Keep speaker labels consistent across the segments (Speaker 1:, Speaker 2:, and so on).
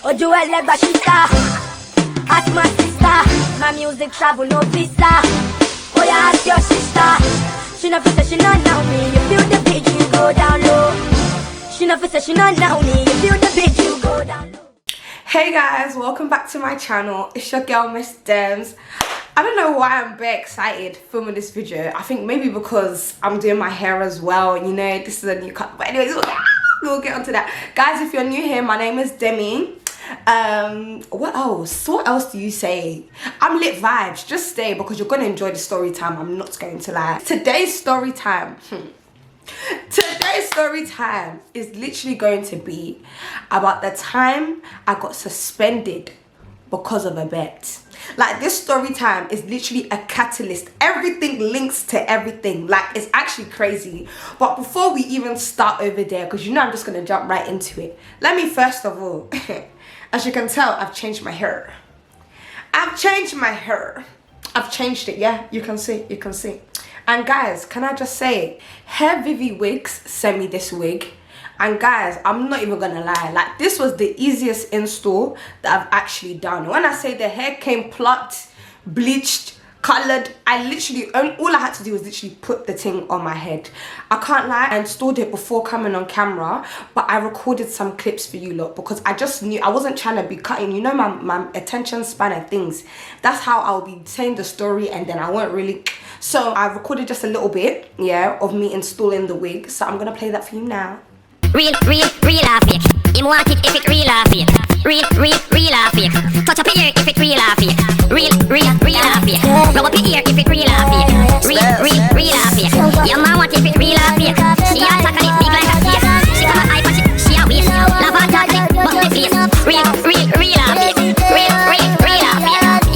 Speaker 1: Oh, Joel Lebashita. Ask my sister. My music travel no visa. Oh, yeah, ask your sister. She not fit, she not know me. You feel the beat, you go down low. She not fit, she not know me. You feel the beat, you go down low.
Speaker 2: Hey guys, welcome back to my channel. It's your girl Missdemz. I don't know why I'm very excited filming this video. I think maybe because I'm doing my hair as well. You know, this is a new cut. But anyways, we'll get onto that. Guys, if you're new here, my name is Demmy. What else? What else do you say? I'm lit vibes. Just stay because you're gonna enjoy the story time. I'm not going to lie. Today's story time. Today's story time is literally going to be about the time I got suspended because of a bet. Like, this story time is literally a catalyst. Everything links to everything. Like, it's actually crazy. But before we even start over there, because you know I'm just going to jump right into it, let me first of all, as you can tell, I've changed my hair. I've changed my hair. I've changed it, yeah? You can see, you can see. And guys, can I just say, HAIRVIVI wigs sent me this wig. And guys, I'm not even gonna lie, like, this was the easiest install that I've actually done. When I say the hair came plucked, bleached, colored, I literally, all I had to do was literally put the thing on my head. I can't lie, I installed it before coming on camera, but I recorded some clips for you lot because I just knew I wasn't trying to be cutting, you know, my attention span and things. That's how I'll be saying the story and then I won't really. So I recorded just a little bit, yeah, of me installing the wig. So I'm gonna play that for you now.
Speaker 3: Real or fake. Him want it if it real or fake. Real or fake. Touch up your ear if it real or fake. Real or fake. Rub up your ear if it real or fake. Real or fake. Your man want it if it real or fake. She a tackle it big like a case. She come a hype and she a waste. Love her talk it, but the face. Real or fake. Real or fake.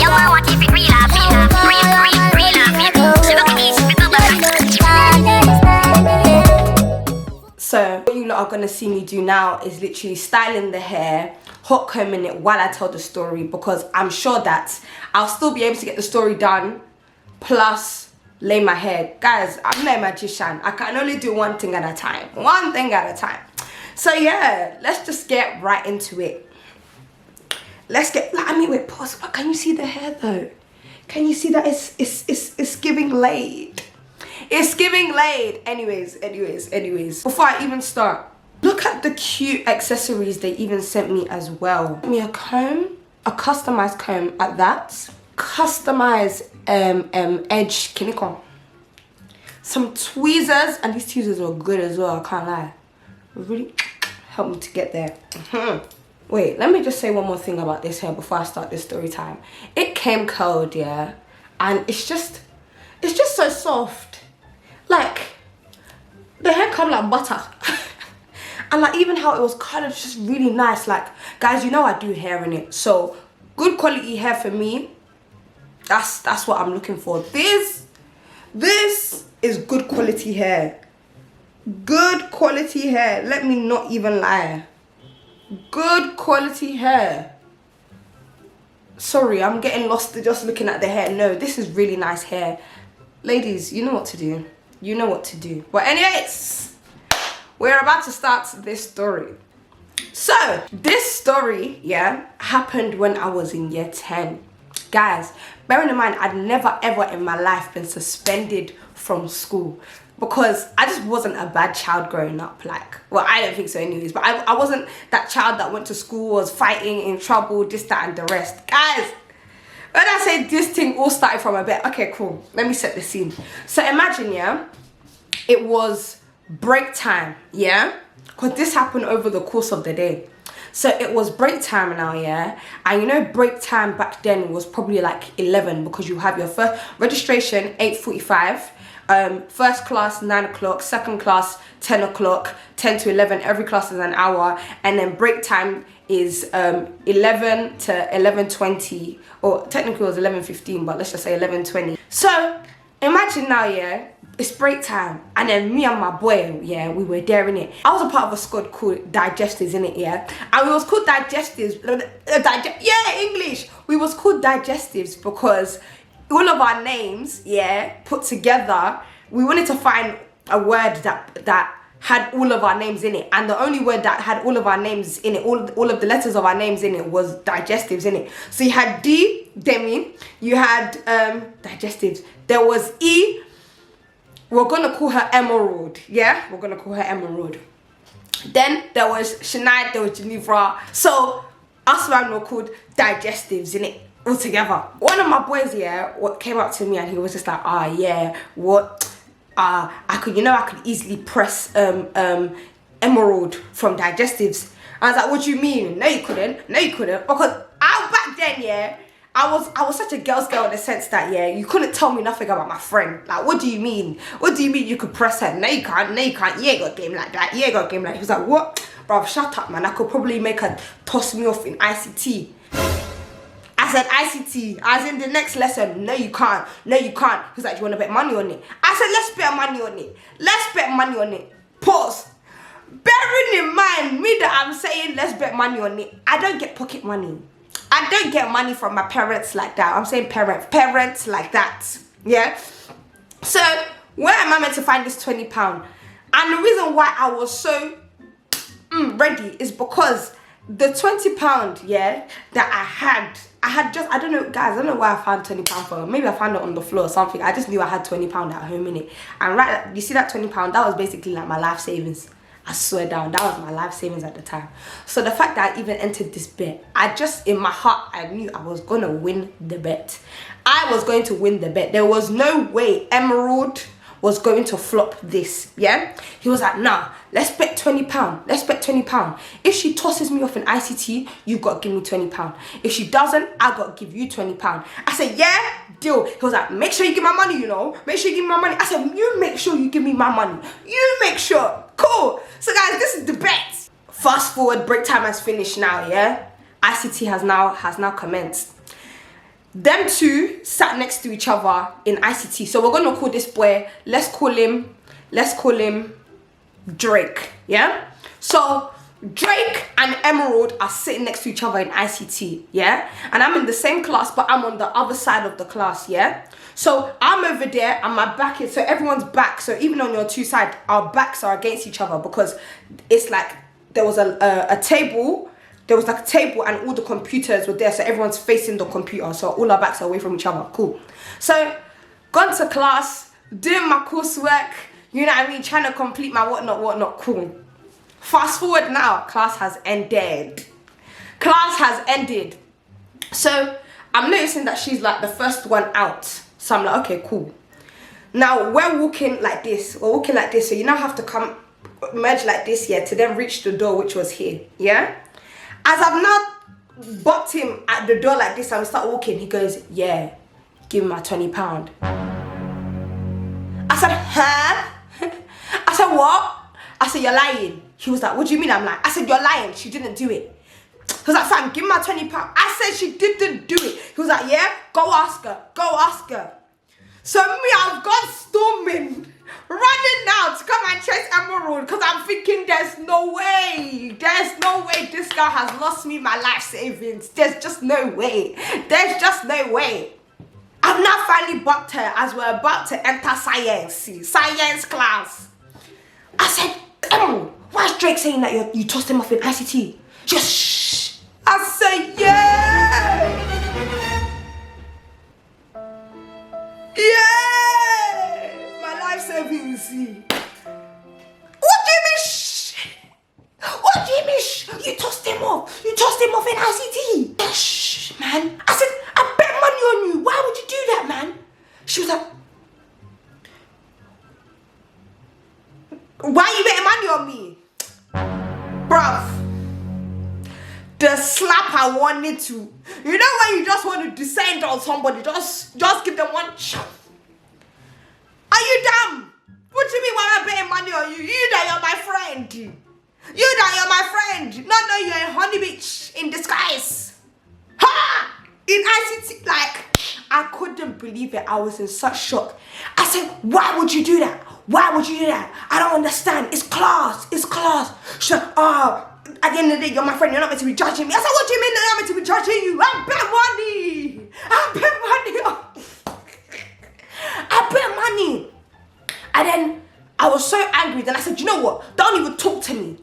Speaker 3: Your man want it if it real or fake. Real or fake. She look at me, she become a
Speaker 2: So what you lot are gonna see me do now is literally styling the hair, hot combing it while I tell the story, because I'm sure that I'll still be able to get the story done plus lay my hair. Guys, I'm not a magician. I can only do one thing at a time. One thing at a time. So yeah, let's just get right into it. Let's get, like, I mean, wait, pause. But can you see the hair though? Can you see that it's giving laid? It's giving laid. Anyways. Before I even start, look at the cute accessories they even sent me as well. Sent me a comb, a customized comb at that. Customized edge kinikon. Some tweezers, and these tweezers are good as well, I can't lie. Really helped me to get there. Wait, let me just say one more thing about this hair before I start this story time. It came curled, yeah, and it's just so soft. Like, the hair come like butter. And like, even how it was colored, just really nice. Like, guys, you know I do hair in it, so good quality hair for me, that's what I'm looking for. This is good quality hair. Good quality hair, let me not even lie. Good quality hair. Sorry, I'm getting lost just looking at the hair. No, this is really nice hair. Ladies, you know what to do. You know what to do. But anyways, we're about to start this story. So, this story, yeah, happened when I was in year 10. Guys, bearing in mind, I'd never ever in my life been suspended from school because I just wasn't a bad child growing up. Like, well, I don't think so anyways, but I wasn't that child that went to school, was fighting, in trouble, this, that, and the rest. Guys, when I say this thing all started from a bet, okay, cool. Let me set the scene. So imagine, yeah, it was break time, yeah? Because this happened over the course of the day. So it was break time now, yeah? And you know, break time back then was probably like 11 because you have your first registration, 8:45. First class, 9 o'clock. Second class, 10 o'clock. 10 to 11, every class is an hour. And then break time is 11 to 11:20, or technically it was 11:15, but let's just say 11:20. So imagine now, yeah, it's break time, and then me and my boy, yeah, we were there in it. I was a part of a squad called Digestives in it, yeah, and we was called Digestives. Yeah, English. We was called Digestives because all of our names, yeah, put together, we wanted to find a word that had all of our names in it, and the only word that had all of our names in it, all of the letters of our names in it, was digestives in it. So you had D, Demmy, you had digestives, there was E, we're gonna call her Emerald, yeah, we're gonna call her Emerald. Then there was Shania, there was Geneva. So us man were called digestives in it all together. One of my boys, yeah, what came up to me and he was just like, yeah, what? I could easily press Emerald from digestives. I was like, what do you mean? No, you couldn't. No, you couldn't. Because back then, yeah, I was such a girl's girl in the sense that, yeah, you couldn't tell me nothing about my friend. Like, what do you mean? What do you mean you could press her? No, you can't. No, you can't. You ain't got a game like that. You ain't got a game like that. He was like, what? Bruv, shut up, man. I could probably make her toss me off in ICT. I said ICT, as in the next lesson. No, you can't. No, you can't. He was like, do you want to bet money on it? I said, let's bet money on it. Let's bet money on it. Pause. Bearing in mind, me that I'm saying let's bet money on it, I don't get pocket money. I don't get money from my parents like that. I'm saying parents like that. Yeah? So, where am I meant to find this £20? And the reason why I was so ready is because the £20, yeah, that I had just, I don't know, guys, I don't know where I found £20 from. Maybe I found it on the floor or something. I just knew I had £20 at home, innit? And right, you see that £20? That was basically like my life savings. I swear down, that was my life savings at the time. So the fact that I even entered this bet, I just, in my heart, I knew I was going to win the bet. I was going to win the bet. There was no way Emerald was going to flop this, yeah? He was like, nah, let's bet £20. Let's bet £20. If she tosses me off in ICT, you've got to give me £20. If she doesn't, I got to give you £20. I said, yeah, deal. He was like, make sure you give my money, you know? Make sure you give me my money. I said, you make sure you give me my money. You make sure. Cool. So guys, this is the bet. Fast forward, break time has finished now, yeah? ICT has now commenced. Them two sat next to each other in ICT. So we're gonna call this boy, let's call him Drake, yeah? So Drake and Emerald are sitting next to each other in ICT, yeah? And I'm in the same class, but I'm on the other side of the class, yeah? So I'm over there and my back is, so everyone's back. So even on your two sides, our backs are against each other because it's like there was a table. There was like a table and all the computers were there. So everyone's facing the computer. So all our backs are away from each other. Cool. So gone to class, doing my coursework, you know what I mean? Trying to complete my whatnot. Cool. Fast forward now, class has ended. Class has ended. So I'm noticing that she's like the first one out. So I'm like, okay, cool. Now we're walking like this. We're walking like this. So you now have to come merge like this here to then reach the door, which was here. Yeah? As I've now bopped him at the door like this and we start walking, he goes, yeah, give me my £20. I said, huh? I said, what? I said, you're lying. He was like, what do you mean I'm lying? I said, you're lying. She didn't do it. He was like, fam, give me my £20. I said she didn't do it. He was like, yeah, go ask her. Go ask her. So me, I've gone storming, running now to come and chase Emerald because I'm thinking there's no way this girl has lost me my life savings. There's just no way. There's just no way. I've now finally bucked her as we're about to enter science class. I said, Emerald, why is Drake saying that you tossed him off in ICT? Just shh. I said, yeah. Yeah! My life savings. What do you mean shh? What do you mean shh? You tossed him off. You tossed him off in ICT. Shh, man. I said, I bet money on you. Why would you do that, man? She was like, why are you betting money on me? Bruv. The slap I wanted to. You know when you just want to descend on somebody, just give them one shot. Are you dumb? What do you mean why am I betting money on you? You that you're my friend. You that you're my friend. No, you're a honey bitch in disguise. Ha! In ICT, like, I couldn't believe it. I was in such shock. I said, why would you do that? Why would you do that? I don't understand. It's class. It's class. She said, at the end of the day, you're my friend. You're not meant to be judging me. I said, what do you mean that I'm meant to be judging you? I bet money. I bet money. And then I was so angry. Then I said, you know what? Don't even talk to me.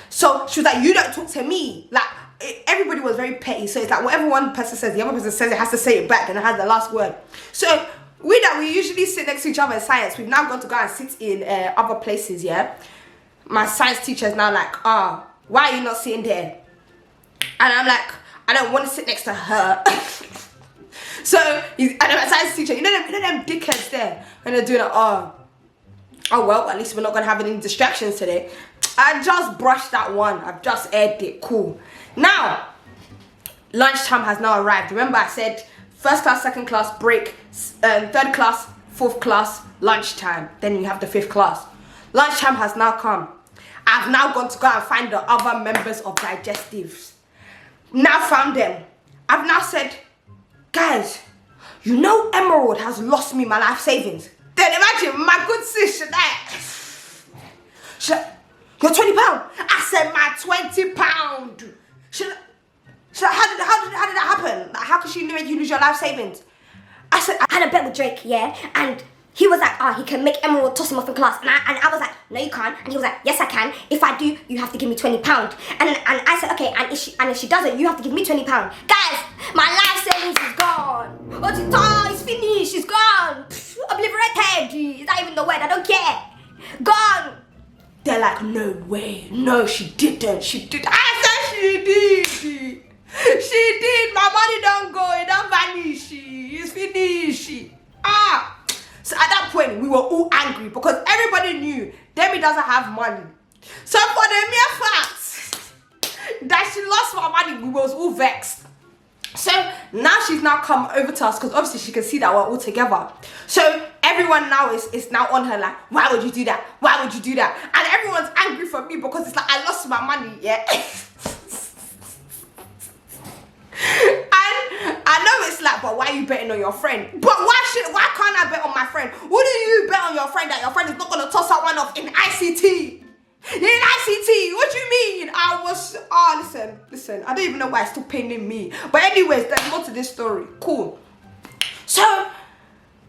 Speaker 2: So she was like, you don't talk to me. Like, everybody was very petty. So it's like whatever one person says, the other person says it has to say it back and it has the last word. So we usually sit next to each other in science. We've now gone to go and sit in other places, yeah? My science teacher is now like, why are you not sitting there? And I'm like, I don't want to sit next to her. So, and my science teacher, you know them dickheads there? And they're doing like, oh well, at least we're not going to have any distractions today. I just brushed that one. I've just aired it. Cool. Now, lunchtime has now arrived. Remember I said first class, second class, break, third class, fourth class, lunchtime. Then you have the fifth class. Lunchtime has now come. I've now gone to go and find the other members of digestives. Now found them. I've now said, guys, you know Emerald has lost me my life savings. Then imagine my good sis, your £20. I said my £20. How did that happen? Like, how could she make you lose your life savings?
Speaker 1: I said, I had a bet with Drake, yeah? And he was like, he can make Emerald toss him off in class. And I was like, no, you can't. And he was like, yes, I can. If I do, you have to give me £20. And I said, okay, and if she doesn't, you have to give me £20. Guys, my life savings is gone. It's finished. It's gone. Obliterated. Is that even the word? I don't care. Gone.
Speaker 2: They're like, no way. No, she didn't. She did. I said she did. She did. My money don't go. It don't vanish. It's finished. So at that point, we were all angry because everybody knew Demmy doesn't have money. So for the mere fact that she lost my money, we was all vexed. So now she's now come over to us because obviously she can see that we're all together. So everyone now is now on her like, why would you do that? Why would you do that? And everyone's angry for me because it's like I lost my money, yeah? And I know it's like, but why are you betting on your friend? But why can't I bet on my friend? What do you bet on your friend that your friend is not going to toss that one off in ICT? In ICT, what do you mean? Listen, I don't even know why it's still paining me. But anyways, there's more to this story. Cool. So,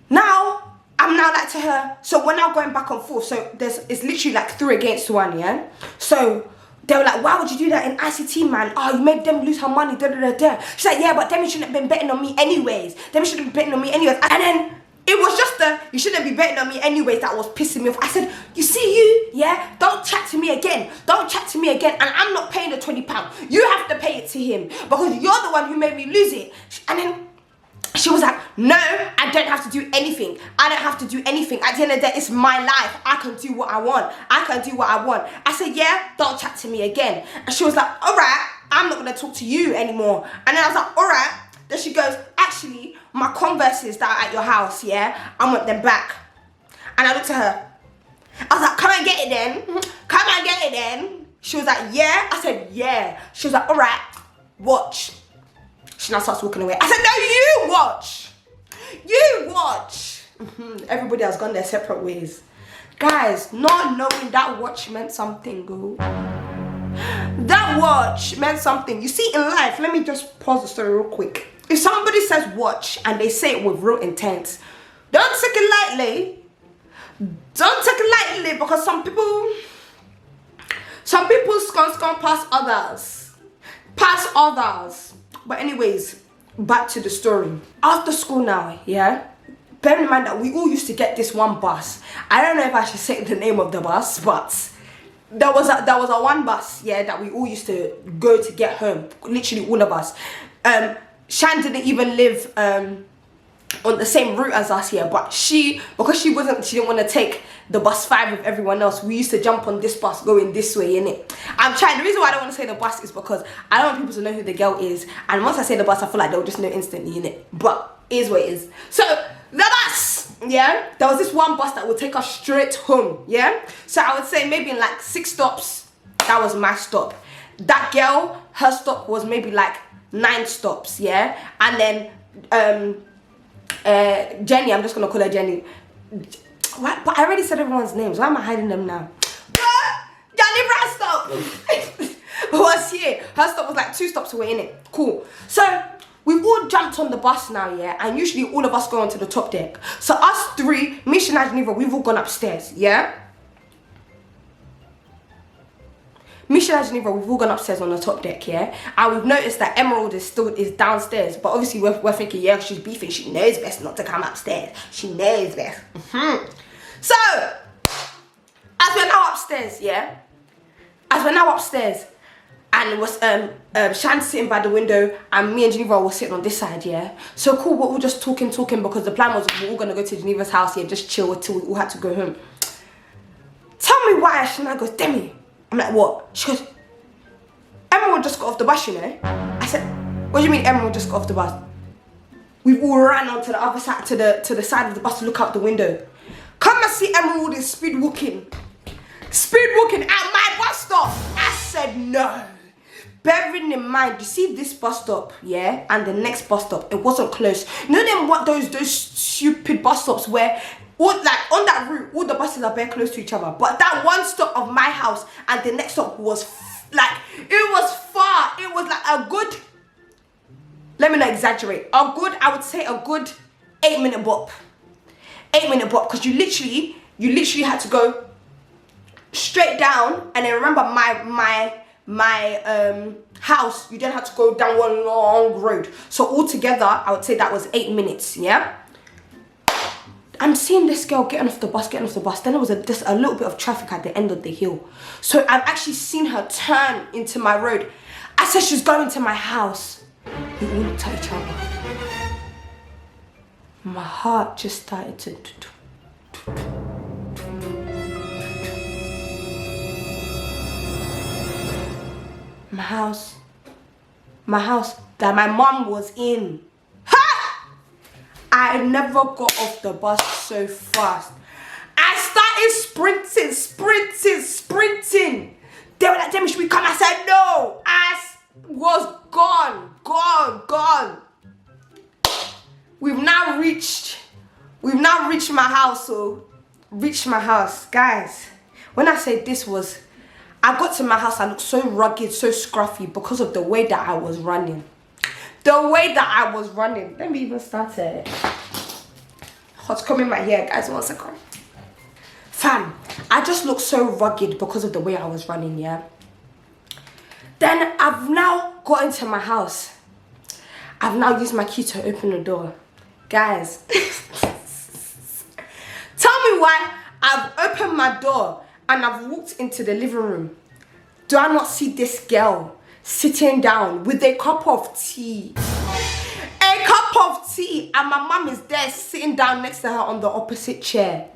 Speaker 2: now, I'm now like to her, so we're now going back and forth. So, it's literally like 3 against 1, yeah? So, they were like, why would you do that in ICT, man? You made them lose her money, She's like, yeah, but Demmy shouldn't have been betting on me anyways. Demmy shouldn't have been betting on me anyways. And then, it was just you shouldn't be betting on me anyways that was pissing me off. I said, you see you, yeah? Don't chat to me again. Don't chat to me again. And I'm not paying the £20. You have to pay it to him because you're the one who made me lose it. And then she was like, no, I don't have to do anything. I don't have to do anything. At the end of the day, it's my life. I can do what I want. I can do what I want. I said, yeah, don't chat to me again. And she was like, all right, I'm not going to talk to you anymore. And then I was like, all right. Then she goes, actually, my Converses that are at your house, yeah, I want them back. And I looked at her. I was like, come and get it then. Come and get it then. She was like, yeah. I said, yeah. She was like, all right, watch. She now starts walking away. I said, no, you watch. You watch. Everybody has gone their separate ways. Guys, not knowing that watch meant something, go. That watch meant something. You see, in life, let me just pause the story real quick. If somebody says watch and they say it with real intent, don't take it lightly. Don't take it lightly because some people scum past others. Past others. But anyways, back to the story. After school now, yeah? Bear in mind that we all used to get this one bus. I don't know if I should say the name of the bus, but there was a one bus, yeah, that we all used to go to get home. Literally all of us. Shan didn't even live on the same route as us here, but because she didn't want to take the bus 5 with everyone else, we used to jump on this bus going this way, innit? The reason why I don't want to say the bus is because I don't want people to know who the girl is, and once I say the bus, I feel like they'll just know instantly, innit? But it is what it is. So the bus, yeah, there was this one bus that would take us straight home, yeah? So I would say maybe in like 6 stops, that was my stop. That girl, her stop was maybe like 9 stops, yeah? And then Jenny, I'm just gonna call her Jenny. What? But I already said everyone's names. Why am I hiding them now? Jenny stop was here. Her stop was like 2 stops away, innit? Cool. So we all jumped on the bus now, yeah? And usually all of us go onto the top deck. So us 3, me, Shanaj, and Neva, we've all gone upstairs, yeah? Misha and Geneva, we've all gone upstairs on the top deck, yeah? And we've noticed that Emerald is downstairs. But obviously we're thinking, yeah, she's beefing. She knows best not to come upstairs. She knows best. So, as we're now upstairs, yeah? As we're now upstairs, and it was Shan sitting by the window, and me and Geneva were sitting on this side, yeah? So cool, we're all just talking, because the plan was we're all gonna go to Geneva's house, yeah, just chill till we all had to go home. Tell me why. Shana goes, Demmy. I'm like, what? She goes, Emerald just got off the bus, you know? I said, what do you mean Emerald just got off the bus? We all ran onto the other side, to the side of the bus to look out the window. Come and see Emerald is speed walking at my bus stop. I said no. Bearing in mind, you see this bus stop, yeah, and the next bus stop, it wasn't close. You know them what those stupid bus stops where on that route, all the buses are very close to each other. But that one stop of my house and the next stop was it was far. It was like a good, let me not exaggerate, I would say a good 8-minute bop. 8-minute bop, because you literally had to go straight down, and then remember my house, you then had to go down one long road. So altogether, I would say that was 8 minutes, yeah? I'm seeing this girl getting off the bus. Then there was just a little bit of traffic at the end of the hill. So I've actually seen her turn into my road. I said she's going to my house. We all looked at each other. My heart just started to... My house that my mom was in. Ha! I never got off the bus so fast. I started sprinting. They were like, Demmy, should we come? I said no. I was gone. We've now reached my house. So reached my house, guys. When I say I got to my house, I looked so rugged, so scruffy because of the way that I was running. Let me even start it. What's coming in my hair, guys? 1 second. Fam, I just looked so rugged because of the way I was running, yeah? Then I've now got into my house. I've now used my key to open the door. Guys, tell me why I've opened my door and I've walked into the living room. Do I not see this girl sitting down with a cup of tea? And my mum is there sitting down next to her on the opposite chair.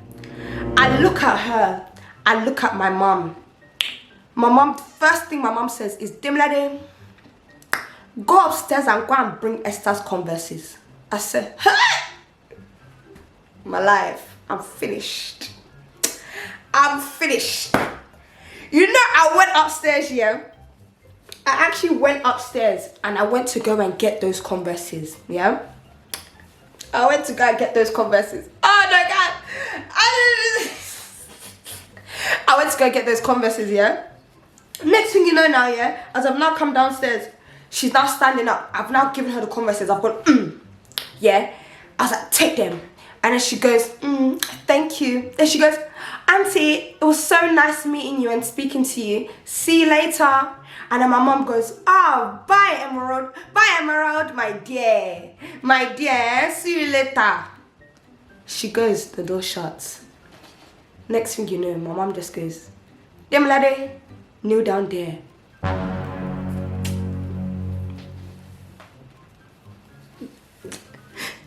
Speaker 2: I look at her. I look at my mum. My mum, first thing my mum says is, Demlade, go upstairs and go and bring Esther's Converses. I said, hey! My life, I'm finished. You know, I went upstairs, yeah? I actually went upstairs and I went to go and get those Converses, yeah? I went to go and get those Converses. Oh my God! I went to go get those Converses, yeah? Next thing you know now, yeah? As I've now come downstairs, she's now standing up. I've now given her the Converses. I've gone, yeah? I was like, take them. And then she goes, thank you. Then she goes, Auntie, it was so nice meeting you and speaking to you. See you later. And then my mom goes, oh, bye, Emerald. Bye, Emerald, my dear. My dear, see you later. She goes, the door shuts. Next thing you know, my mom just goes, Demlade, kneel down there.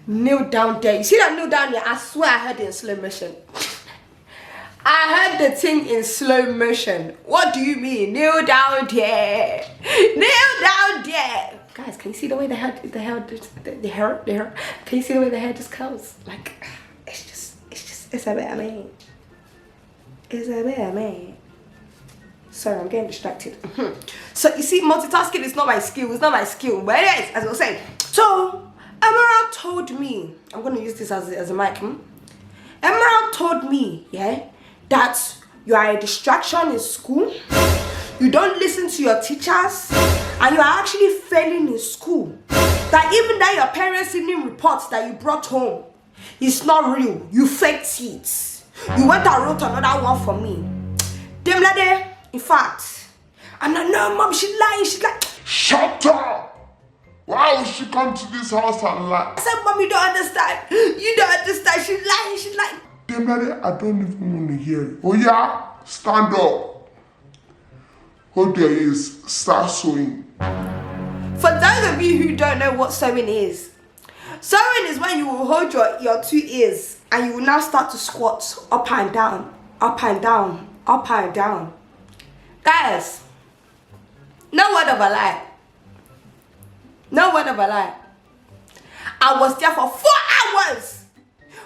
Speaker 2: Kneel down there. You see that kneel down there? I swear I heard it in slow motion. I heard the thing in slow motion. What do you mean? Kneel down there. Kneel down there. Guys, can you see the way the hair, can you see the way the hair just curls? Like, it's a bit amazing. It's a bit amazing. Sorry, I'm getting distracted. So you see, multitasking is not my skill. It's not my skill. But anyways, as I was saying. So, Emerald told me, I'm going to use this as a mic. Emerald told me, yeah, that you are a distraction in school. You don't listen to your teachers. And you are actually failing in school. That even that your parents sending reports that you brought home, it's not real. You faked it. You went and wrote another one for me. Demlade, in fact, I'm like, no, mom, she's lying. She's like,
Speaker 4: shut up! Why would she come to this house and lie?
Speaker 2: I said, mom, you don't understand. You don't understand. She's lying. She's like,
Speaker 4: Demmy, I don't even want to hear it. Oh yeah? Stand up. Hold your ears. Start sewing.
Speaker 2: for those of you who don't know what sewing is when you will hold your two ears and you will now start to squat up and down, up and down, up and down. Guys, no word of a lie. No word of a lie. I was there for 4 hours.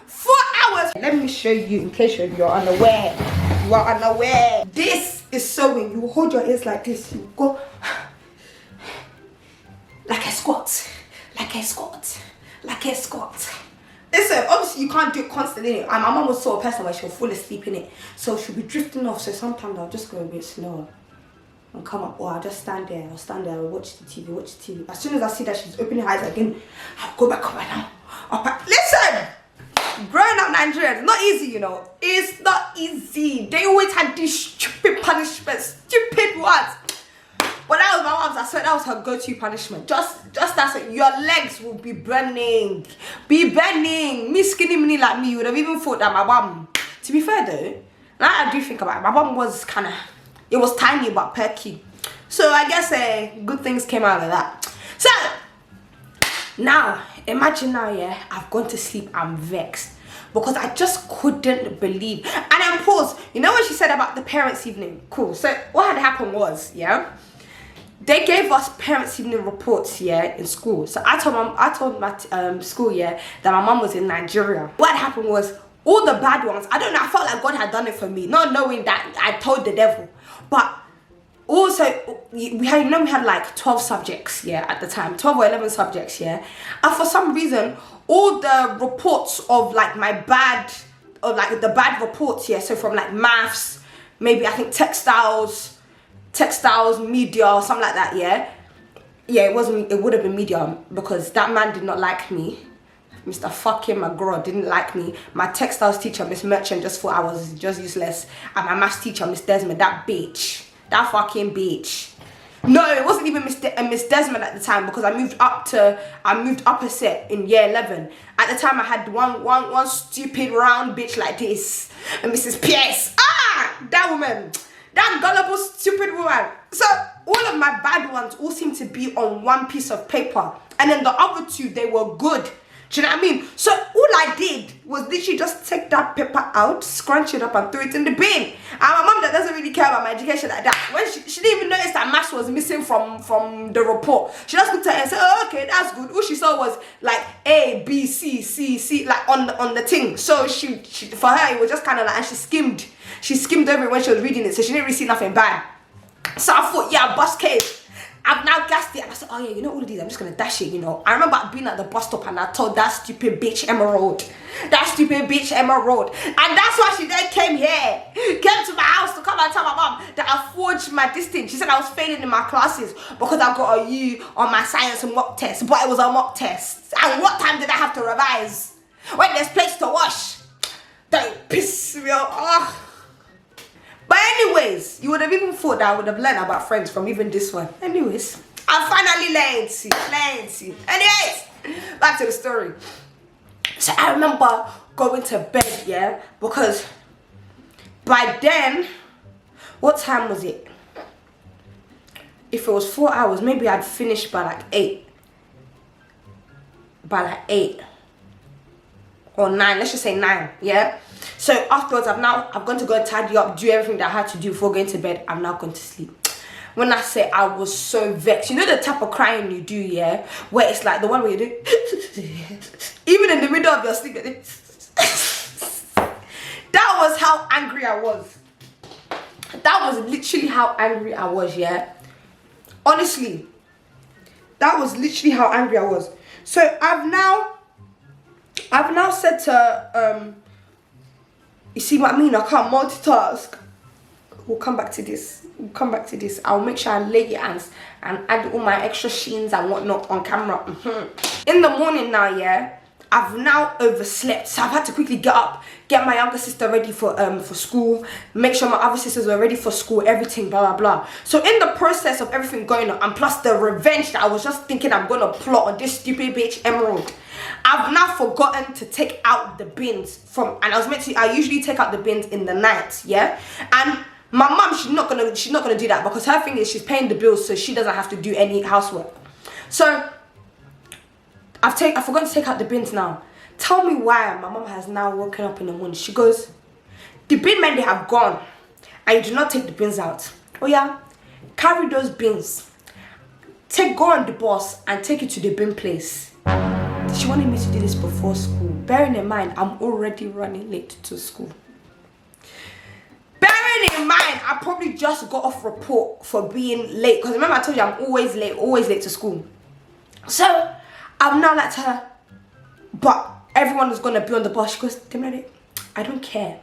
Speaker 2: 4 hours. Let me show you in case you're unaware. You are unaware. This is sewing. You hold your ears like this. You go like a squat. Like a squat. Like a squat. Listen, obviously you can't do it constantly. And my mom was sort of person where she'll fall asleep in it. So she'll be drifting off. So sometimes I'll just go a bit slower and come up, or I'll just stand there. I'll stand there, I'll watch the TV. As soon as I see that she's opening her eyes again, I'll go back up and down. Listen! Growing up Nigerians, not easy, you know. It's not easy. They always had these stupid punishments, stupid ones. But that was my mom's, I swear that was her go-to punishment. Just that's it. Your legs will be burning. Me skinny mini like me, you would have even thought that my mom, to be fair though, now I do think about it, my mom was kind of, it was tiny but perky. So I guess good things came out of that. So, now, imagine now, yeah, I've gone to sleep, I'm vexed. Because I just couldn't believe. And then pause, you know what she said about the parents' evening? Cool, so what had happened was, yeah, they gave us parents' evening reports, yeah, in school. So I told my school, yeah, that my mom was in Nigeria. What happened was, all the bad ones, I don't know, I felt like God had done it for me, not knowing that I told the devil. But also, we had like 12 subjects, yeah, at the time, 12 or 11 subjects, yeah. And for some reason, all the reports of like the bad reports, yeah, so from like maths, maybe I think textiles, media, or something like that, yeah. Yeah, it would have been media, because that man did not like me. Mr. fucking McGraw didn't like me. My textiles teacher, Miss Merchant, just thought I was just useless. And my maths teacher, Miss Desmond, that bitch. That fucking bitch. No, it wasn't even Miss Desmond at the time, because I moved up a set in year 11. At the time I had one stupid round bitch like this. And Mrs. Pierce. That woman. That gullible stupid woman. So all of my bad ones all seem to be on one piece of paper. And then the other two, they were good. Do you know what I mean? So all I did was literally just take that paper out, scrunch it up and throw it in the bin. And my mom that doesn't really care about my education like that, when she didn't even notice that maths was missing from the report. She just looked at it and said, oh, okay, that's good. All she saw was like A, B, C, like on the thing. So she for her, it was just kind of like, and she skimmed over it when she was reading it. So she didn't really see nothing bad. So I thought, yeah, bust case. I've now gassed it and I said, oh yeah, you know all of these, I'm just gonna dash it, you know. I remember being at the bus stop and I told that stupid bitch Emerald. And that's why she then came to my house to come and tell my mom that I forged my distance. She said I was failing in my classes because I got a U on my science and mock test, but it was a mock test. And what time did I have to revise? When there's place to wash. Don't piss me off. But anyways, you would have even thought that I would have learned about friends from even this one. Anyways, I finally learned. Anyways, back to the story. So I remember going to bed, yeah, because by then, what time was it? If it was 4 hours, maybe I'd finished by like 8. By like 8 or 9, let's just say 9, yeah. So afterwards, I've gone to go and tidy up, do everything that I had to do before going to bed. I'm now going to sleep. When I say I was so vexed, you know the type of crying you do, yeah, where it's like the one where you do, even in the middle of your sleep. That was how angry I was. That was literally how angry I was, yeah. Honestly, that was literally how angry I was. So I've now said to you see what I mean? I can't multitask. We'll come back to this. I'll make sure I lay it and add all my extra sheens and whatnot on camera. In the morning now, yeah, I've now overslept, so I've had to quickly get up, get my younger sister ready for school, make sure my other sisters were ready for school, everything, blah blah blah. So in the process of everything going on, and plus the revenge that I was just thinking I'm gonna plot on this stupid bitch Emerald, I've now forgotten to take out the bins and I usually take out the bins in the night, yeah? And my mum, she's not gonna do that, because her thing is she's paying the bills, so she doesn't have to do any housework. So I've forgotten to take out the bins now. Tell me why my mum has now woken up in the morning. She goes, the bin men, they have gone, and you do not take the bins out. Oh yeah, carry those bins, go on the bus and take it to the bin place. She wanted me to do this before school. Bearing in mind, I'm already running late to school. Bearing in mind, I probably just got off report for being late. Because remember I told you I'm always late to school. So I'm now like to her, but everyone is going to be on the bus. She goes, Demmy, I don't care.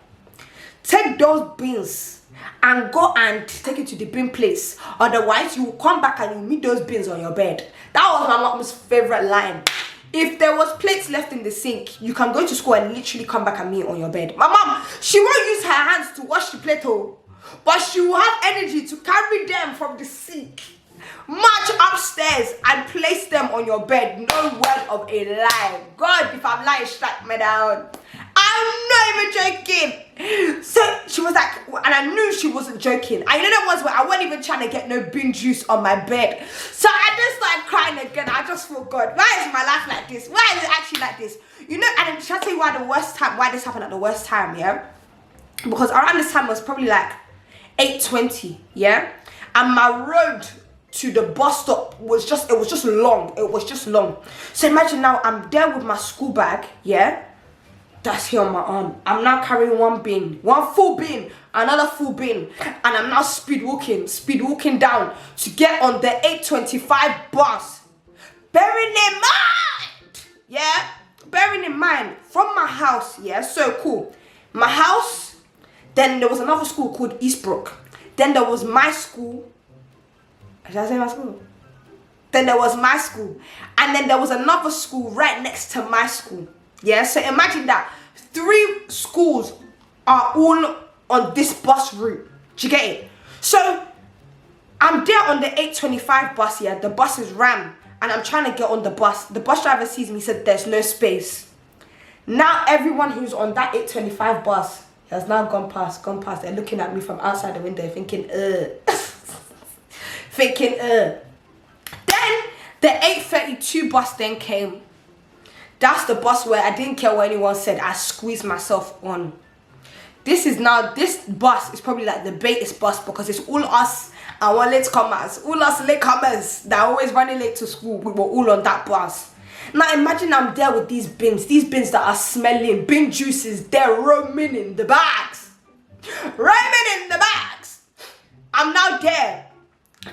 Speaker 2: Take those bins and go and take it to the bin place. Otherwise, you will come back and you meet those bins on your bed. That was my mom's favorite line. If there was plates left in the sink, you can go to school and literally come back and meet on your bed. My mom, she won't use her hands to wash the plate, but she will have energy to carry them from the sink, march upstairs and place them on your bed. No word of a lie. God, if I'm lying, strike me down. I'm not even joking. So she was like, and I knew she wasn't joking. And you know that ones where I wasn't even trying to get no bin juice on my bed. So I just started crying again. I just forgot. Why is my life like this? Why is it actually like this? You know, and shall I tell you why this happened at the worst time, yeah? Because around this time was probably like 8:20, yeah? And my road to the bus stop was just long. It was just long. So imagine now I'm there with my school bag, yeah? That's here on my arm. I'm now carrying one full bin, another full bin, and I'm now speed walking down to get on the 8:25 bus. Bearing in mind, from my house, yeah, so cool. My house, then there was another school called Eastbrook. Then there was my school. Should I say my school? Then there was my school. And then there was another school right next to my school. Yeah, so imagine that 3 schools are all on this bus route. Do you get it? So I'm there on the 8:25 bus, yeah. The bus is rammed and I'm trying to get on the bus. The bus driver sees me, said there's no space. Now everyone who's on that 8:25 bus has now gone past. They're looking at me from outside the window thinking, Then the 8:32 bus then came. That's the bus where I didn't care what anyone said. I squeezed myself on. This bus is probably like the baitest bus, because it's all us and one latecomers. All us latecomers that are always running late to school. We were all on that bus. Now imagine I'm there with these bins that are smelling. Bin juices, they're roaming in the bags. I'm now there.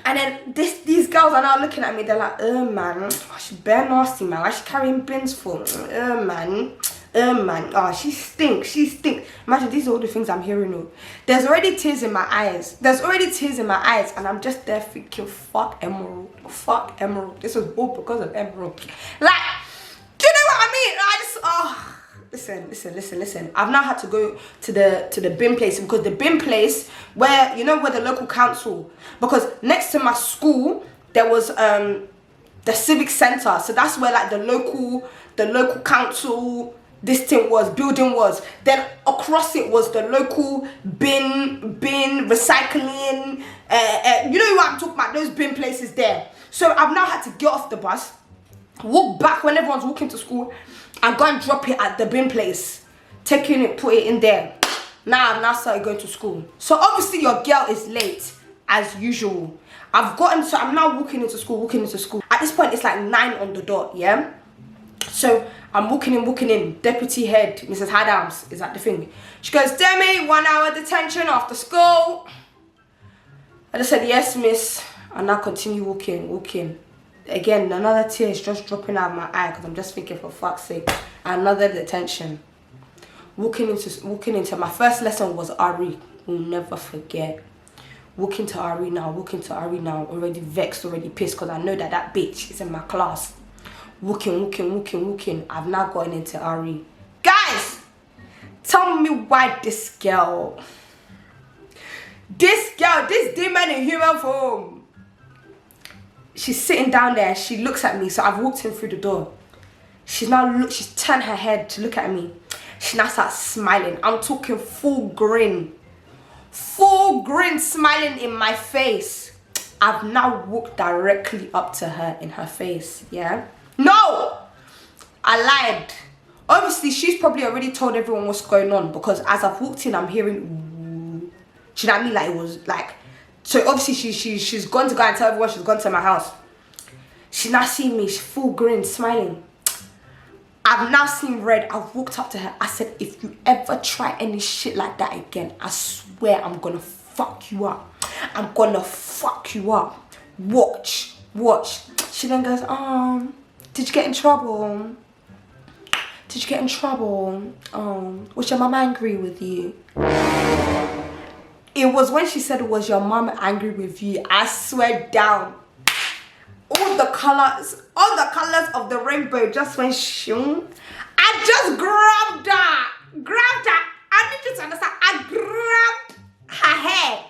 Speaker 2: And then these girls are now looking at me. They're like, man, she's bare nasty, man. Why is she carrying bins for? Man. Oh, she stinks. Imagine, these are all the things I'm hearing of. There's already tears in my eyes. And I'm just there thinking, fuck Emerald. This was all because of Emerald. Like, do you know what I mean? Listen. I've now had to go to the bin place, because the bin place where the local council, because next to my school there was the civic center, so that's where like the local council building was. Then across it was the local bin recycling. You know what I'm talking about? Those bin places there. So I've now had to get off the bus, walk back when everyone's walking to school, and go and drop it at the bin place, taking it, put it in there. Now I've now started going to school. So obviously your girl is late as usual. I'm now walking into school. At this point it's like 9 on the dot, yeah? So I'm walking in. Deputy head, Mrs. Adams, is at the thing. She goes, Demmy, 1 hour detention after school. I just said, yes, miss. And now continue walking. Again, another tear is just dropping out of my eye, because I'm just thinking, for fuck's sake, another detention. Walking into my first lesson was RE. We'll never forget. Walking to RE now, already vexed, already pissed, because I know that bitch is in my class. walking. I've now gotten into RE. Guys, tell me why this demon in human form. She's sitting down there. She looks at me. So I've walked in through the door. She's turned her head to look at me. She now starts smiling. I'm talking full grin, smiling in my face. I've now walked directly up to her in her face. Yeah, no, I lied. Obviously, she's probably already told everyone what's going on, because as I've walked in, I'm hearing ooh. Do you know what I mean? Like, it was like, so obviously she's gone to go and tell everyone she's gone to my house. She's now seen me, she's full grin, smiling. I've now seen red. I've walked up to her. I said, if you ever try any shit like that again, I swear I'm gonna fuck you up. I'm gonna fuck you up. Watch. She then goes, did you get in trouble? Did you get in trouble? Was your mum angry with you? It was when she said, was your mum angry with you? I swear down. All the colors of the rainbow just went shoom. I just grabbed her. I need you to understand. I grabbed her hair,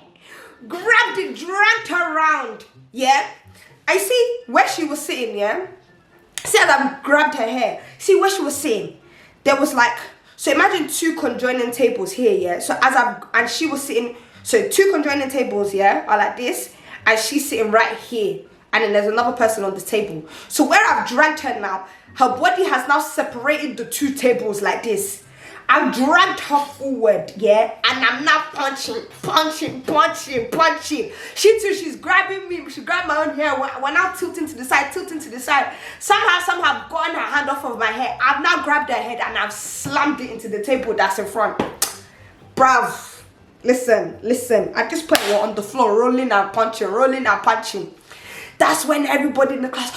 Speaker 2: grabbed it, dragged her around. Yeah, I see where she was sitting. Yeah, see as I grabbed her hair. See where she was sitting. There was like, so imagine two conjoining tables here. Yeah, so and she was sitting. So two conjoining tables. Yeah, are like this, and she's sitting right here. And then there's another person on the table. So where I've dragged her now, her body has now separated the two tables like this. I've dragged her forward, yeah? And I'm now punching. She too, she's grabbing me. She grabbed my own hair. We're now tilting to the side. Somehow I've gotten her hand off of my hair. I've now grabbed her head and I've slammed it into the table that's in front. Bruv, listen. At this point, we're on the floor, rolling and punching. That's when everybody in the class,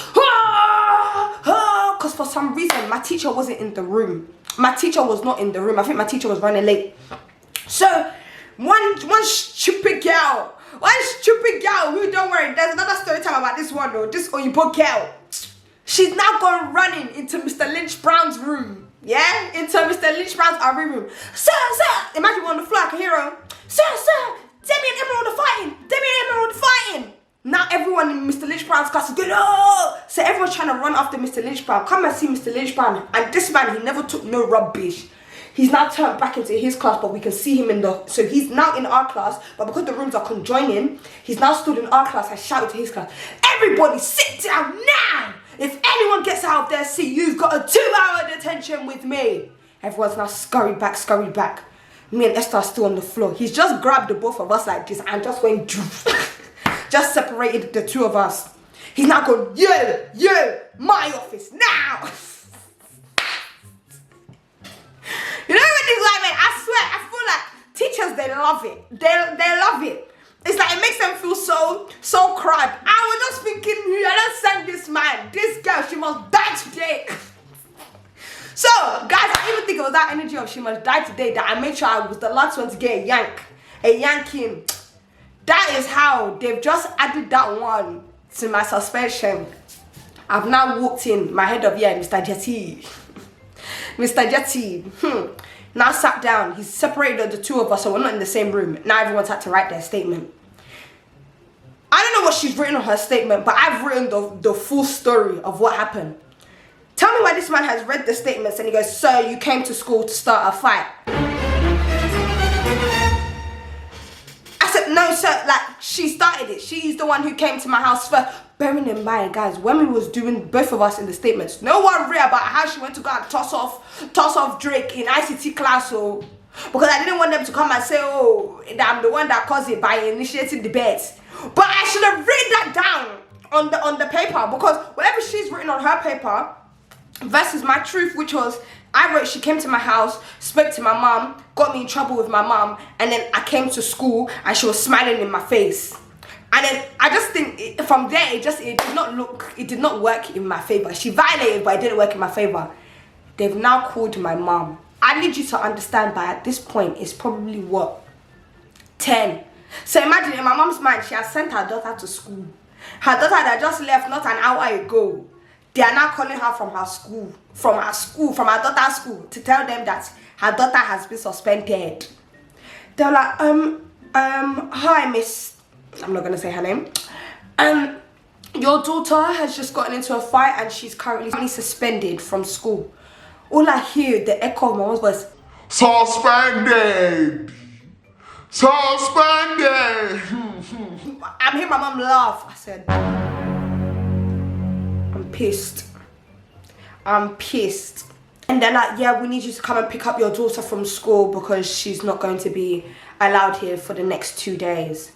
Speaker 2: because for some reason, my teacher wasn't in the room. My teacher was not in the room. I think my teacher was running late. So, one stupid girl, who, don't worry, there's another story time about this one though, this Oyibo girl. She's now gone running into Mr. Lynch Brown's room. Yeah? Into Mr. Lynch Brown's RV room. Sir, imagine we're on the floor, I can hear her. Sir, Demmy and Emerald are fighting. Now everyone in Mr. Lynch Brown's class is going, oh! So everyone's trying to run after Mr. Lynch Brown. Come and see Mr. Lynch Brown. And this man, he never took no rubbish. He's now turned back into his class, but we can see him in the... So he's now in our class, but because the rooms are conjoining, he's now stood in our class and shouted to his class, everybody sit down now! If anyone gets out of their seat, you've got a 2-hour detention with me. Everyone's now scurried back. Me and Esther are still on the floor. He's just grabbed the both of us like this and just went... just separated the two of us. He's now going, yeah, my office now. You know what this is like, man? I swear, I feel like teachers, they love it. They love it. It's like it makes them feel so crud. I was just thinking, I don't send this man, this girl, she must die today. So, guys, I even think it was that energy of she must die today that I made sure I was the last one to get a yanking. That is how they've just added that one to my suspension. I've now walked in, my head of Mr. Jetty. Mr. Jetty, now sat down. He's separated the two of us, so we're not in the same room. Now everyone's had to write their statement. I don't know what she's written on her statement, but I've written the full story of what happened. Tell me why this man has read the statements and he goes, sir, you came to school to start a fight. No, sir, like, she started it. She's the one who came to my house first. Bearing in mind, guys, when we was doing both of us in the statements, no one read about how she went to go and toss off Drake in ICT class, so because I didn't want them to come and say, oh, that I'm the one that caused it by initiating debates. But I should have written that down on the paper, because whatever she's written on her paper versus my truth, which was I wrote she came to my house, spoke to my mom, got me in trouble with my mom, and then I came to school and she was smiling in my face. And then I just think from there it did not work in my favor. She violated, but it didn't work in my favor. They've now called my mom. I need you to understand, but at this point it's probably what, 10. So imagine in my mom's mind, she has sent her daughter to school. Her daughter that just left not an hour ago. They are now calling her from her school, from her daughter's school, to tell them that her daughter has been suspended. They're like, hi, Miss, I'm not gonna say her name. Your daughter has just gotten into a fight and she's currently suspended from school. All I hear, the echo of my mom's voice,
Speaker 4: suspended. Suspended.
Speaker 2: I'm hearing my mom laugh. I said, I'm pissed. I'm pissed. And they're like, yeah, we need you to come and pick up your daughter from school because she's not going to be allowed here for the next 2 days.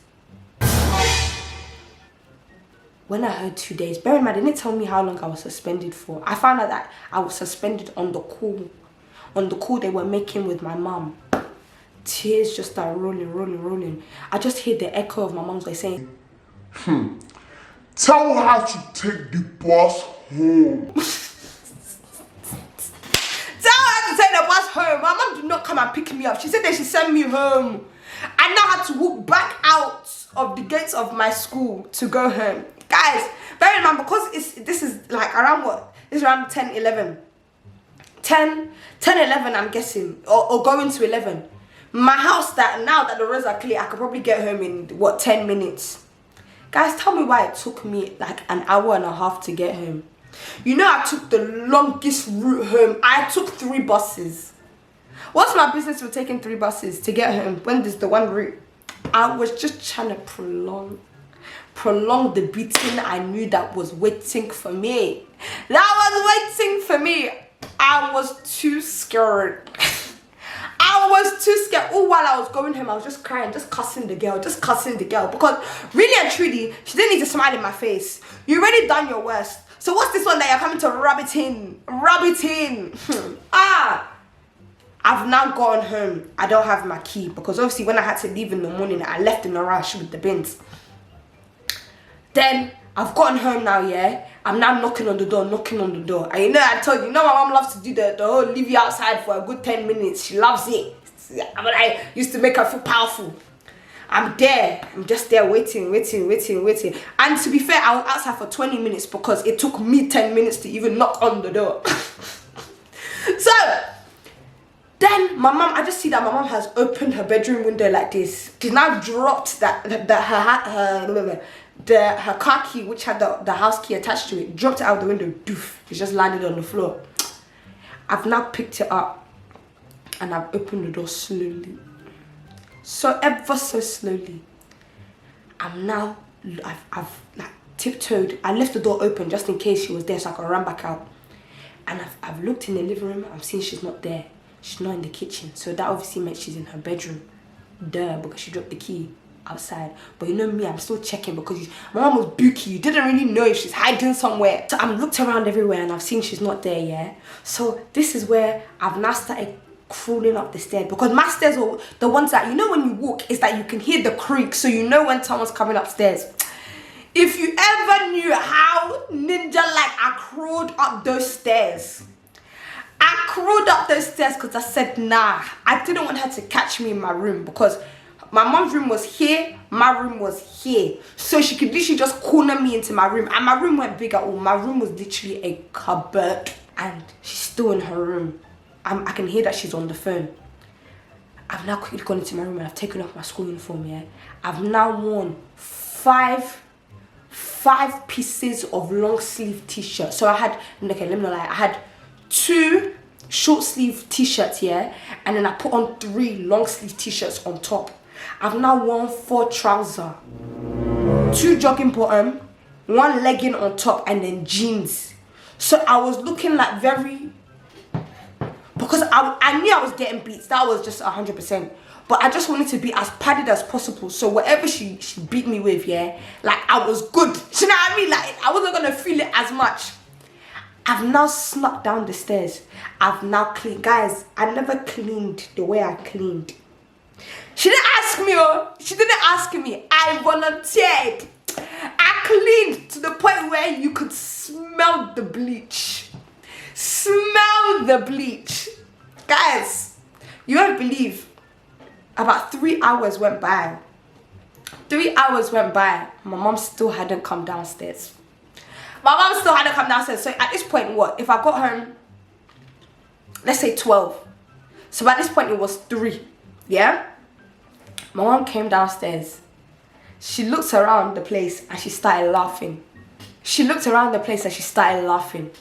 Speaker 2: When I heard 2 days, bear in mind, they didn't tell me how long I was suspended for. I found out that I was suspended on the call. On the call they were making with my mom. Tears just start rolling. I just hear the echo of my mom's voice saying,
Speaker 4: Tell her to take the bus home.
Speaker 2: Tell her to take the bus home. My mom did not come and pick me up. She said that she sent me home. I now had to walk back out of the gates of my school to go home. Guys, bear in mind, because this is like around what? This is around 10, 11. 10, 11 I'm guessing. Or going to 11. My house, that now that the roads are clear, I could probably get home in, what, 10 minutes. Guys, tell me why it took me like an hour and a half to get home. You know, I took the longest route home. I took 3 buses. What's my business with taking 3 buses to get home when there's the one route? I was just trying to prolong the beating I knew that was waiting for me. That was waiting for me. I was too scared. I was too scared. All while I was going home, I was just crying, just cussing the girl. Because really and truly, she didn't need to smile in my face. You already done your worst. So what's this one that you're coming to rub it in? I've now gone home. I don't have my key because obviously when I had to leave in the morning, I left in a rush with the bins. Then I've gotten home now, yeah. I'm now knocking on the door. And you know, I told you, my mom loves to do the whole leave you outside for a good 10 minutes. She loves it. I used to make her feel powerful. I'm there. I'm just there waiting. And to be fair, I was outside for 20 minutes because it took me 10 minutes to even knock on the door. So, then my mom, I just see that my mom has opened her bedroom window like this. She's now dropped her car key, which had the house key attached to it, dropped it out the window. Doof, it just landed on the floor. I've now picked it up and I've opened the door slowly. So ever so slowly. I've like tiptoed. I left the door open just in case she was there so I could run back out. And I've looked in the living room. I'm seeing she's not there. She's not in the kitchen. So that obviously meant she's in her bedroom. Duh, because she dropped the key outside. But you know me, I'm still checking because my mom was booky. You didn't really know if she's hiding somewhere. So I've looked around everywhere and I've seen she's not there, yeah? So this is where I've now started crawling up the stairs, because my stairs are the ones that, you know, when you walk, is that you can hear the creak, so you know when someone's coming upstairs. If you ever knew how ninja-like I crawled up those stairs. I crawled up those stairs because I said, nah, I didn't want her to catch me in my room, because my mom's room was here, my room was here. So she could literally just corner me into my room. And my room went big at all. My room was literally a cupboard. And she's still in her room. I can hear that she's on the phone. I've now quickly gone into my room and I've taken off my school uniform, yeah? I've now worn five pieces of long sleeve t-shirts. So I had, okay, let me not lie, I had 2 short sleeve t-shirts, yeah? And then I put on 3 long sleeve t-shirts on top. I've now worn 4 trousers, 2 jogging bottom, 1 legging on top, and then jeans. So I was looking like very, because I knew I was getting beats. That was just 100%. But I just wanted to be as padded as possible. So whatever she beat me with, yeah, like I was good. You know what I mean? Like I wasn't gonna feel it as much. I've now snuck down the stairs. I've now cleaned. Guys, I never cleaned the way I cleaned. She didn't ask me, oh. She didn't ask me. I volunteered. I cleaned to the point where you could smell the bleach. Smell the bleach. Guys, you won't believe. About 3 hours went by. 3 hours went by. My mom still hadn't come downstairs. My mom still hadn't come downstairs. So at this point, what? If I got home, let's say 12. So at this point, it was 3. Yeah? My mom came downstairs. She looked around the place and she started laughing. She looked around the place and she started laughing.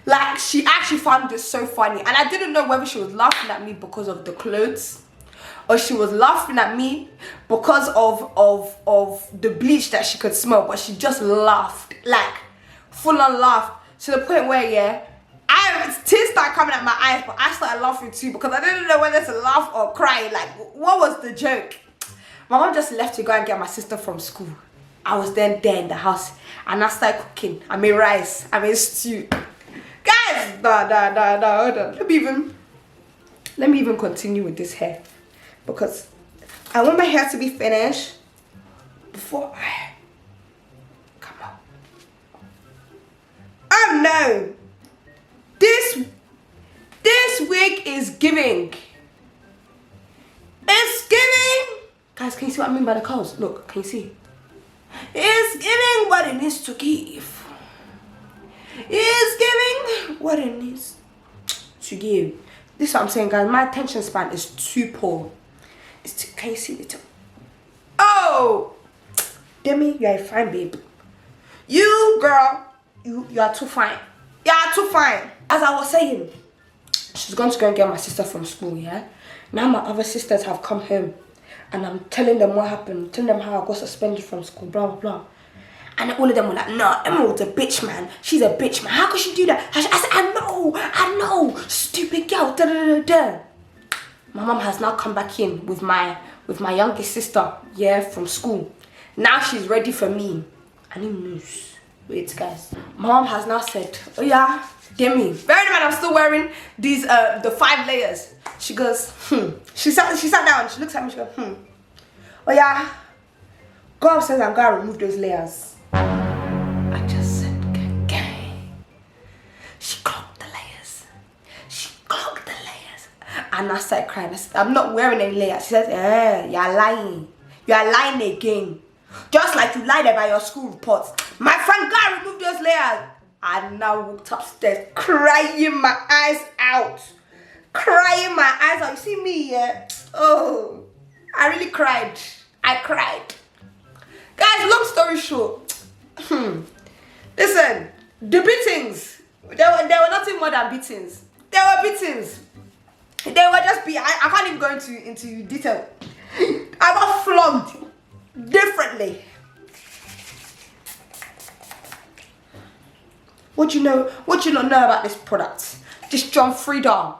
Speaker 2: Like, she actually found it so funny. And I didn't know whether she was laughing at me because of the clothes, or she was laughing at me because of the bleach that she could smell. But she just laughed, like full on laugh, to the point where, yeah, tears started coming out my eyes, but I started laughing too because I didn't know whether to laugh or cry. Like, what was the joke? My mom just left to go and get my sister from school. I was then there in the house and I started cooking. I made rice, I made stew. Guys, no, hold on. Let me even continue with this hair, because I want my hair to be finished before I come out. Oh no! This wig is giving. It's giving. Guys, can you see what I mean by the curls? Look, can you see? It's giving what it needs to give. It's giving what it needs to give. This is what I'm saying, guys. My attention span is too poor. Can you see the top? Oh! Demmy, you are a fine babe. You, girl, you are too fine. You are too fine. As I was saying, she's going to go and get my sister from school, yeah? Now my other sisters have come home. And I'm telling them what happened, telling them how I got suspended from school, blah, blah, blah. And all of them were like, no, Emerald's a bitch, man. She's a bitch, man. How could she do that? I said, I know, stupid girl, da, da, da, da. My mom has now come back in with my youngest sister, yeah, from school. Now she's ready for me. I need news. Wait, guys. My mom has now said, oh yeah, Demmy. Bearing in mind, I'm still wearing these, the 5 layers. She goes, She sat down, she looks at me, she goes, oh yeah, go upstairs and go and remove those layers. I just said, okay. She clogged the layers. And I started crying. I said, I'm not wearing any layers. She says, you're lying. You are lying again. Just like you lied about your school reports. My friend, go and remove those layers. I now walked upstairs, crying my eyes out. Crying my eyes out. You see me, yeah? Oh, I really cried. I cried. Guys, long story short. Listen, the beatings. There were nothing more than beatings. There were beatings. They were just I can't even go into detail. I got flogged differently. What you not know about this product? This John Frieda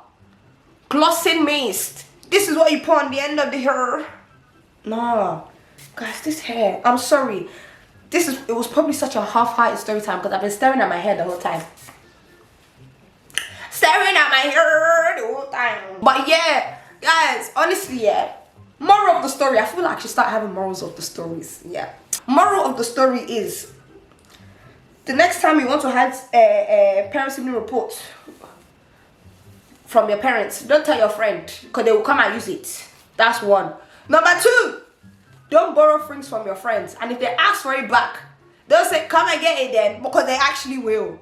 Speaker 2: glossing mist. This is what you put on the end of the hair. No, guys, this hair. I'm sorry. It was probably such a half-hearted story time because I've been staring at my hair the whole time. Staring at my hair the whole time. But yeah, guys, honestly, yeah. Moral of the story. I feel like I should start having morals of the stories. Yeah. Moral of the story is, the next time you want to have a parent-sibling report from your parents, don't tell your friend because they will come and use it. That's 1. Number 2, don't borrow things from your friends. And if they ask for it back, don't say, come and get it then, because they actually will.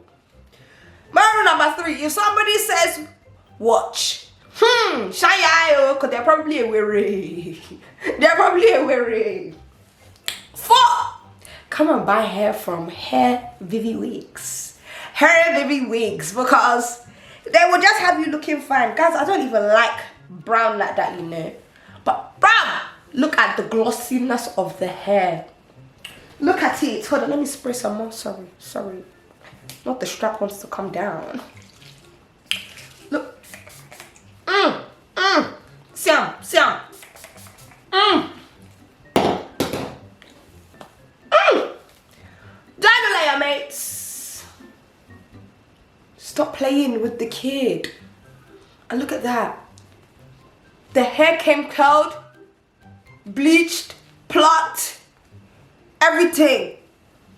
Speaker 2: Moral number 3, if somebody says, watch, shine your eye, because they're probably a weary. They're probably a weary. 4, come and buy hair from HAIRVIVI wigs. HAIRVIVI wigs, because they will just have you looking fine. Guys, I don't even like brown like that, you know. But brown, look at the glossiness of the hair. Look at it. Hold on, let me spray some more. Sorry. Not the strap wants to come down. Look. Siam. Diamond layer, mates. Stop playing with the kid. And look at that. The hair came curled, bleached, plucked, everything.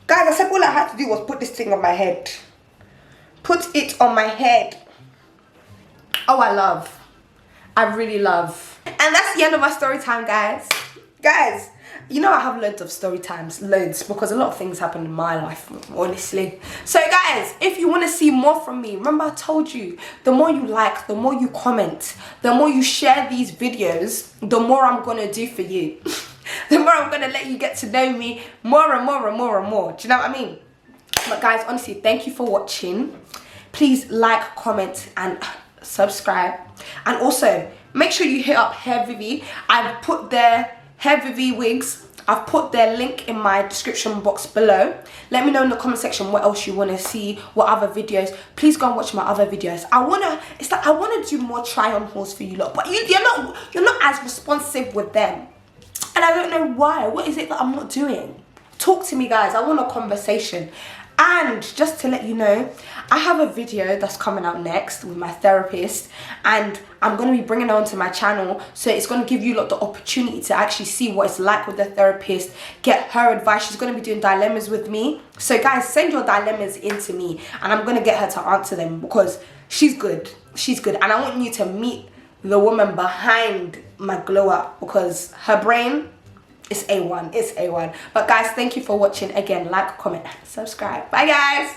Speaker 2: Guys, I said all I had to do was put this thing on my head. Put it on my head. Oh, I love. I really love. And that's the end of my story time, guys. Guys, you know I have loads of story times, loads, because a lot of things happen in my life, honestly. So guys, if you want to see more from me, remember I told you, the more you like, the more you comment, the more you share these videos, the more I'm going to do for you. The more I'm going to let you get to know me more and more and more and more. Do you know what I mean? But guys, honestly, thank you for watching. Please like, comment and subscribe. And also, make sure you hit up HAIRVIVI. I've put their HAIRVIVI wigs. I've put their link in my description box below. Let me know in the comment section what else you want to see, what other videos. Please go and watch my other videos. I wanna do more try on hauls for you lot, but you're not as responsive with them. And I don't know why. What is it that I'm not doing? Talk to me, guys. I want a conversation. And just to let you know, I have a video that's coming out next with my therapist, and I'm going to be bringing it onto my channel, so it's going to give you lot the opportunity to actually see what it's like with the therapist, get her advice. She's going to be doing dilemmas with me. So guys, send your dilemmas into me and I'm going to get her to answer them, because she's good. She's good. And I want you to meet the woman behind my glow up, because her brain, it's A1, it's A1. But guys, thank you for watching. Again, like, comment, subscribe. Bye guys.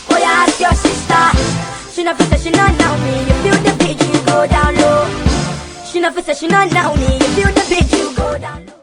Speaker 1: Oh yeah, ask your sister. She never said she not know me. You feel the beat, you go down low. She never said she not know me. You feel the beat, you go down low.